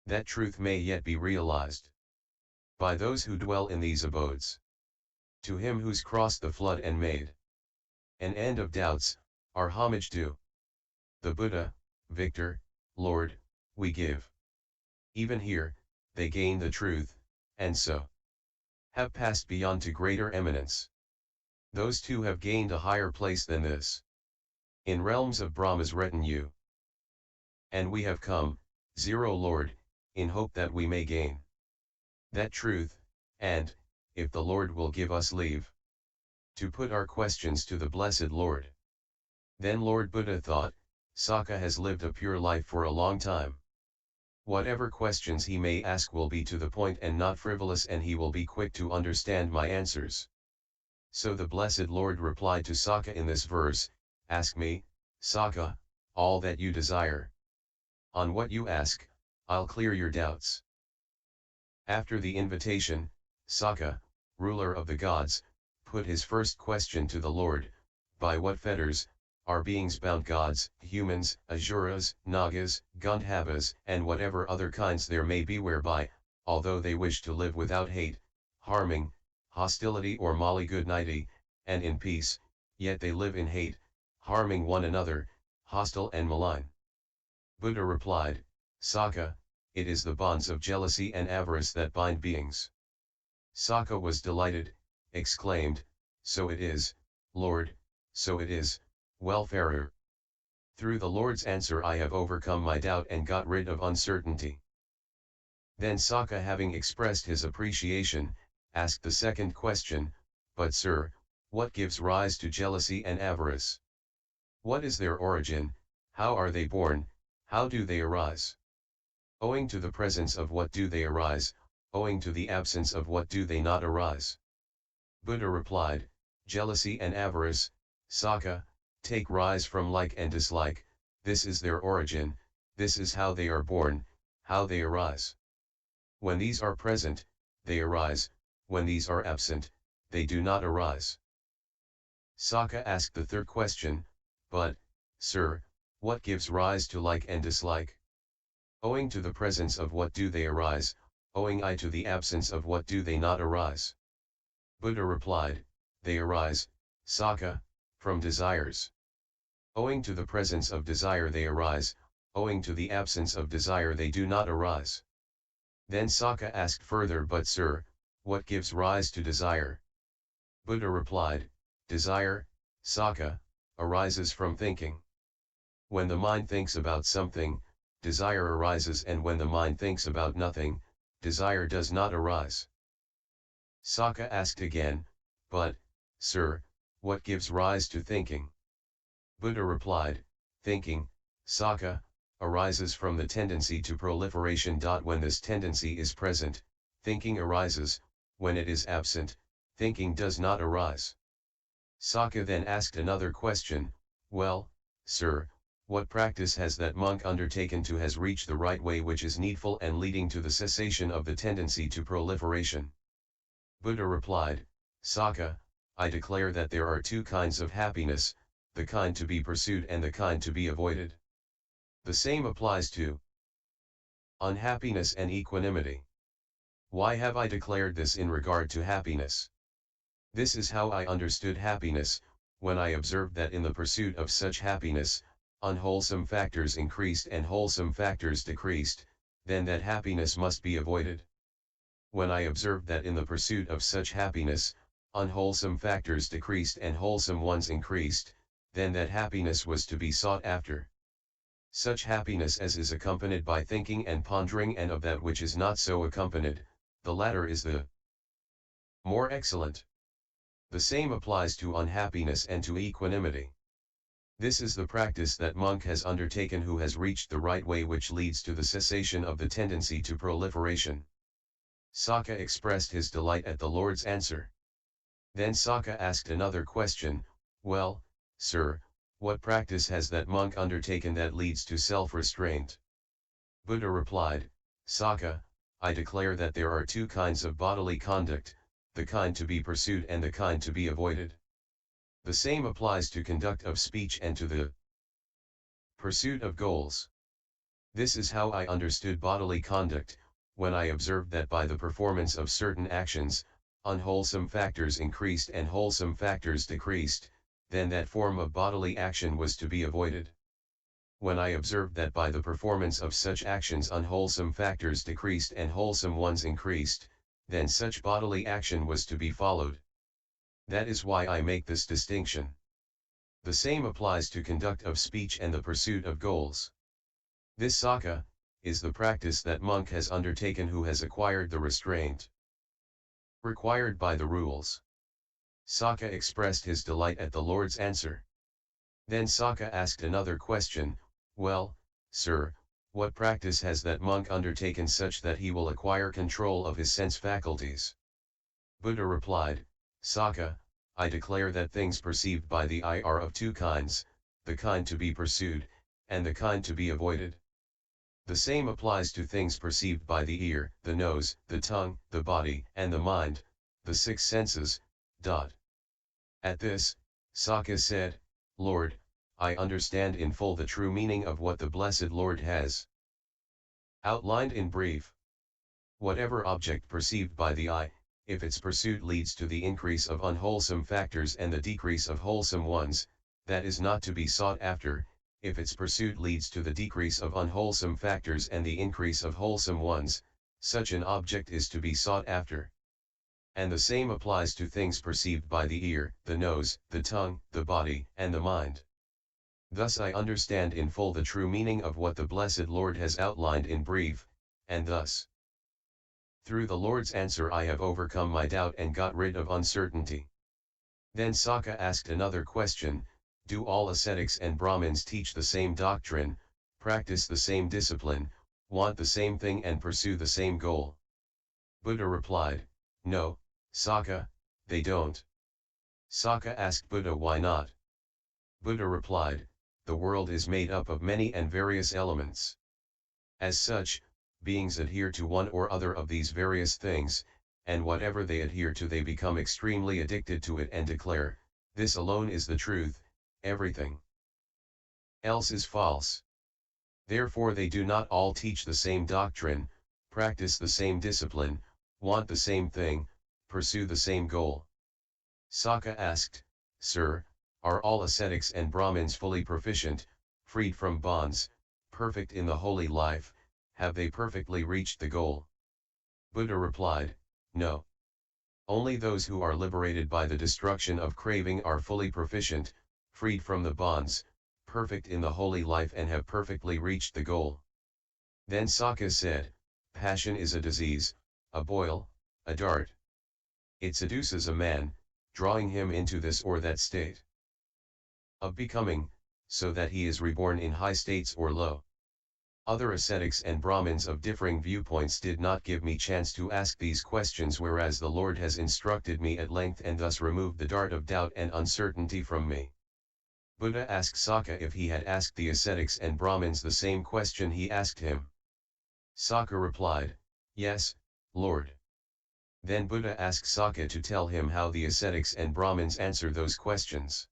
that truth may yet be realized by those who dwell in these abodes. To him who's crossed the flood and made an end of doubts, our homage due. The Buddha, Victor, Lord, we give. Even here, they gain the truth, and so have passed beyond to greater eminence. Those two have gained a higher place than this, in realms of Brahma's retinue. And we have come, zero Lord, in hope that we may gain that truth, and, if the Lord will give us leave, to put our questions to the blessed Lord. Then Lord Buddha thought, Sakka has lived a pure life for a long time. Whatever questions he may ask will be to the point and not frivolous, and he will be quick to understand my answers. So the blessed Lord replied to Sakka in this verse, ask me, Sakka, all that you desire. On what you ask, I'll clear your doubts. After the invitation, Sakka, ruler of the gods, put his first question to the Lord, by what fetters are beings bound? Gods, humans, asuras, nagas, gandhabbas, and whatever other kinds there may be, whereby, although they wish to live without hate, harming, hostility or malignity, and in peace, yet they live in hate, harming one another, hostile and malign. Buddha replied, Sakka, it is the bonds of jealousy and avarice that bind beings. Sakka was delighted, exclaimed, so it is, Lord, so it is, welfarer. Through the Lord's answer I have overcome my doubt and got rid of uncertainty. Then Sakka, having expressed his appreciation, asked the second question, but sir, what gives rise to jealousy and avarice? What is their origin, how are they born, how do they arise? Owing to the presence of what do they arise, owing to the absence of what do they not arise? Buddha replied, jealousy and avarice, Sakka, take rise from like and dislike, this is their origin, this is how they are born, how they arise. When these are present, they arise, when these are absent, they do not arise. Sakka asked the third question, but, sir, what gives rise to like and dislike? Owing to the presence of what do they arise, owing I to the absence of what do they not arise? Buddha replied, they arise, Sakka, from desires. Owing to the presence of desire they arise, owing to the absence of desire they do not arise. Then Sakka asked further, but sir, what gives rise to desire? Buddha replied, desire, Sakka, arises from thinking. When the mind thinks about something, desire arises, and when the mind thinks about nothing, desire does not arise. Sakka asked again, but, sir, what gives rise to thinking? Buddha replied, thinking, Sakka, arises from the tendency to proliferation. When this tendency is present, thinking arises, when it is absent, thinking does not arise. Sakka then asked another question, well, sir, what practice has that monk undertaken to has reached the right way which is needful and leading to the cessation of the tendency to proliferation? Buddha replied, Sakka, I declare that there are two kinds of happiness, the kind to be pursued and the kind to be avoided. The same applies to unhappiness and equanimity. Why have I declared this in regard to happiness? This is how I understood happiness, when I observed that in the pursuit of such happiness, unwholesome factors increased and wholesome factors decreased, then that happiness must be avoided. When I observed that in the pursuit of such happiness, unwholesome factors decreased and wholesome ones increased, then that happiness was to be sought after. Such happiness as is accompanied by thinking and pondering, and of that which is not so accompanied, the latter is the more excellent. The same applies to unhappiness and to equanimity. This is the practice that monk has undertaken who has reached the right way which leads to the cessation of the tendency to proliferation. Sakka expressed his delight at the Lord's answer. Then Sakka asked another question, well, sir, what practice has that monk undertaken that leads to self-restraint? Buddha replied, Sakka, I declare that there are two kinds of bodily conduct, the kind to be pursued and the kind to be avoided. The same applies to conduct of speech and to the pursuit of goals. This is how I understood bodily conduct, when I observed that by the performance of certain actions, unwholesome factors increased and wholesome factors decreased, then that form of bodily action was to be avoided. When I observed that by the performance of such actions unwholesome factors decreased and wholesome ones increased, then such bodily action was to be followed. That is why I make this distinction. The same applies to conduct of speech and the pursuit of goals. This Sakka is the practice that monk has undertaken who has acquired the restraint required by the rules. Sakka expressed his delight at the Lord's answer. Then Sakka asked another question, well, sir, what practice has that monk undertaken such that he will acquire control of his sense faculties? Buddha replied, Sakka, I declare that things perceived by the eye are of two kinds, the kind to be pursued, and the kind to be avoided. The same applies to things perceived by the ear, the nose, the tongue, the body, and the mind, the six senses. At this, Sakka said, Lord, I understand in full the true meaning of what the Blessed Lord has outlined in brief. Whatever object perceived by the eye, if its pursuit leads to the increase of unwholesome factors and the decrease of wholesome ones, that is not to be sought after. If its pursuit leads to the decrease of unwholesome factors and the increase of wholesome ones, such an object is to be sought after. And the same applies to things perceived by the ear, the nose, the tongue, the body, and the mind. Thus I understand in full the true meaning of what the Blessed Lord has outlined in brief, and thus, through the Lord's answer I have overcome my doubt and got rid of uncertainty. Then Sakka asked another question, do all ascetics and Brahmins teach the same doctrine, practice the same discipline, want the same thing and pursue the same goal? Buddha replied, no, Sakka, they don't. Sakka asked Buddha why not? Buddha replied, the world is made up of many and various elements. As such, beings adhere to one or other of these various things, and whatever they adhere to they become extremely addicted to it and declare, this alone is the truth, everything else is false. Therefore they do not all teach the same doctrine, practice the same discipline, want the same thing, pursue the same goal. Sakka asked, Sir, are all ascetics and Brahmins fully proficient, freed from bonds, perfect in the holy life, have they perfectly reached the goal? Buddha replied, no. Only those who are liberated by the destruction of craving are fully proficient, freed from the bonds, perfect in the holy life and have perfectly reached the goal. Then Sakka said, passion is a disease, a boil, a dart. It seduces a man, drawing him into this or that state of becoming, so that he is reborn in high states or low. Other ascetics and Brahmins of differing viewpoints did not give me chance to ask these questions, whereas the Lord has instructed me at length and thus removed the dart of doubt and uncertainty from me. Buddha asked Sakka if he had asked the ascetics and Brahmins the same question he asked him. Sakka replied, yes, Lord. Then Buddha asked Sakka to tell him how the ascetics and Brahmins answer those questions.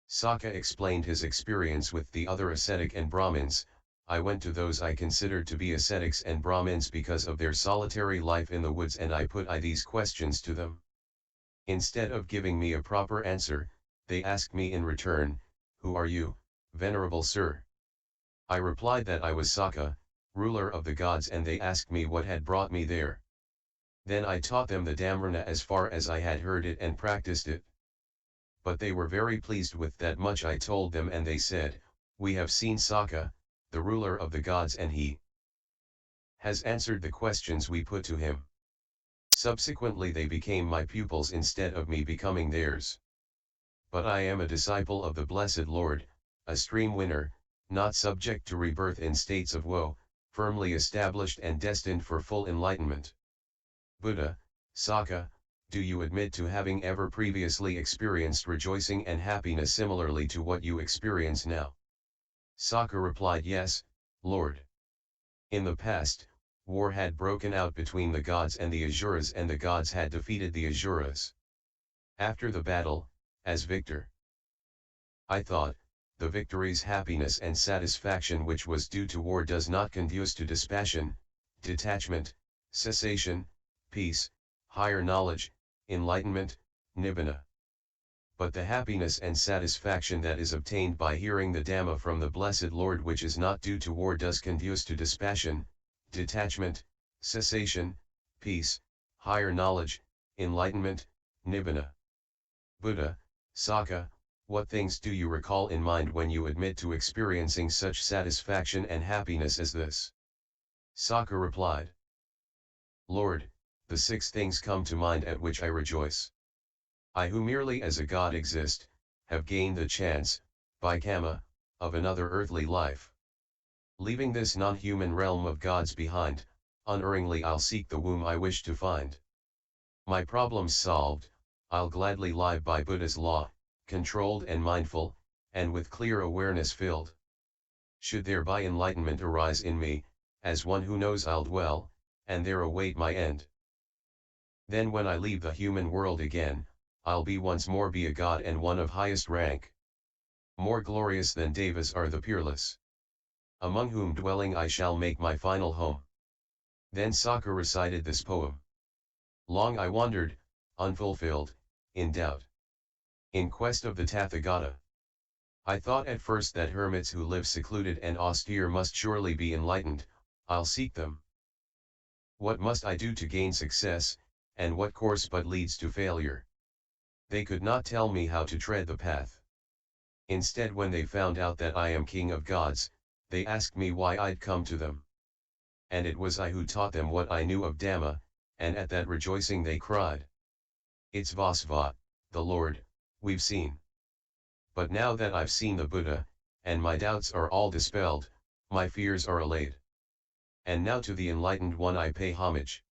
Sakka explained his experience with the other ascetic and Brahmins. I went to those I considered to be ascetics and Brahmins because of their solitary life in the woods, and I put these questions to them. Instead of giving me a proper answer, they asked me in return, who are you, venerable sir? I replied that I was Sakka, ruler of the gods, and they asked me what had brought me there. Then I taught them the Dhammarana as far as I had heard it and practiced it. But they were very pleased with that much I told them, and they said, we have seen Sakka, the ruler of the gods, and he has answered the questions we put to him. Subsequently they became my pupils instead of me becoming theirs. But I am a disciple of the Blessed Lord, a stream winner, not subject to rebirth in states of woe, firmly established and destined for full enlightenment. Buddha, Sakka, do you admit to having ever previously experienced rejoicing and happiness similarly to what you experience now? Sakka replied, yes, Lord. In the past, war had broken out between the gods and the Asuras, and the gods had defeated the Asuras. After the battle, as victor, I thought, the victories, happiness and satisfaction which was due to war does not conduce to dispassion, detachment, cessation, peace, higher knowledge, enlightenment, nibbana. But the happiness and satisfaction that is obtained by hearing the Dhamma from the Blessed Lord which is not due to war does conduce to dispassion, detachment, cessation, peace, higher knowledge, enlightenment, nibbana. Buddha, Sakka, what things do you recall in mind when you admit to experiencing such satisfaction and happiness as this? Sakka replied, Lord, the 6 things come to mind at which I rejoice. I who merely as a god exist, have gained the chance, by karma, of another earthly life. Leaving this non-human realm of gods behind, unerringly I'll seek the womb I wish to find. My problems solved, I'll gladly live by Buddha's law, controlled and mindful, and with clear awareness filled. Should thereby enlightenment arise in me, as one who knows I'll dwell, and there await my end. Then when I leave the human world again, I'll be once more be a god and one of highest rank. More glorious than devas are the peerless, among whom dwelling I shall make my final home. Then Sakka recited this poem. Long I wandered, unfulfilled, in doubt, in quest of the Tathagata. I thought at first that hermits who live secluded and austere must surely be enlightened. I'll seek them. What must I do to gain success, and what course but leads to failure? They could not tell me how to tread the path. Instead, when they found out that I am king of gods, they asked me why I'd come to them. And it was I who taught them what I knew of Dhamma, and at that rejoicing they cried, It's Vasva, the Lord, we've seen. But now that I've seen the Buddha, and my doubts are all dispelled, my fears are allayed. And now to the Enlightened One I pay homage.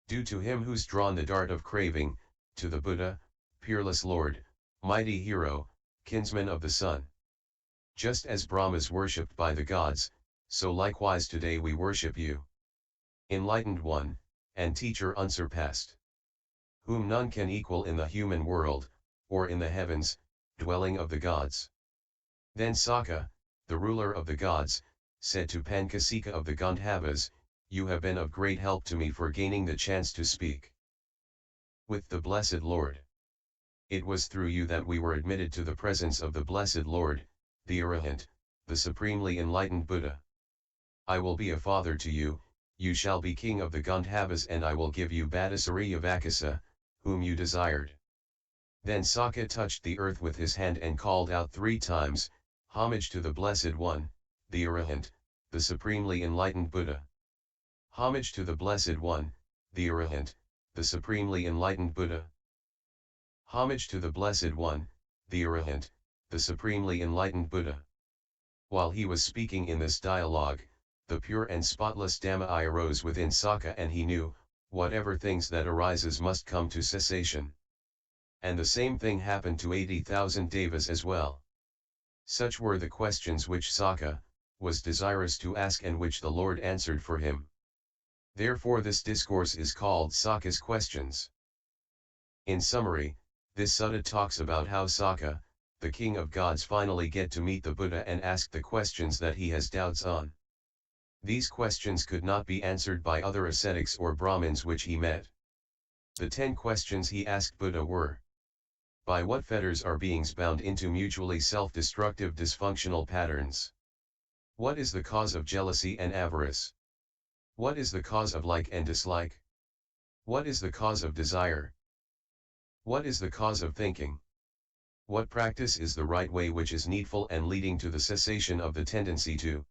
Due to him who's drawn the dart of craving, to the Buddha, peerless Lord, mighty hero, kinsman of the sun. Just as Brahma is worshipped by the gods, so likewise today we worship you. Enlightened One, and Teacher unsurpassed, whom none can equal in the human world, or in the heavens, dwelling of the gods. Then Sakka, the ruler of the gods, said to Pancasikha of the Gandhabbas, You have been of great help to me for gaining the chance to speak with the Blessed Lord. It was through you that we were admitted to the presence of the Blessed Lord, the Arahant, the supremely enlightened Buddha. I will be a father to you, you shall be king of the Gandhabbas, and I will give you Bhadda Suriya-vaccasa, whom you desired. Then Sakka touched the earth with his hand and called out 3 times, Homage to the Blessed One, the Arahant, the supremely enlightened Buddha. Homage to the Blessed One, the Arahant, the supremely enlightened Buddha. Homage to the Blessed One, the Arahant, the supremely enlightened Buddha. While he was speaking in this dialogue, the pure and spotless Dhamma arose within Sakka, and he knew, whatever things that arises must come to cessation. And the same thing happened to 80,000 devas as well. Such were the questions which Sakka was desirous to ask and which the Lord answered for him. Therefore this discourse is called Sakka's questions. In summary, this sutta talks about how Sakka, the king of gods, finally get to meet the Buddha and ask the questions that he has doubts on. These questions could not be answered by other ascetics or Brahmins which he met. The 10 questions he asked Buddha were: by what fetters are beings bound into mutually self-destructive dysfunctional patterns? What is the cause of jealousy and avarice? What is the cause of like and dislike? What is the cause of desire? What is the cause of thinking? What practice is the right way which is needful and leading to the cessation of the tendency to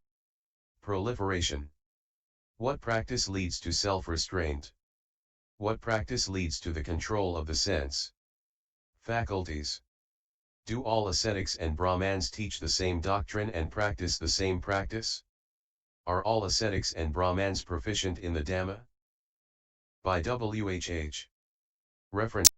proliferation? What practice leads to self-restraint? What practice leads to the control of the sense faculties? Do all ascetics and Brahmans teach the same doctrine and practice the same practice? Are all ascetics and Brahmans proficient in the Dhamma? By WHH. Reference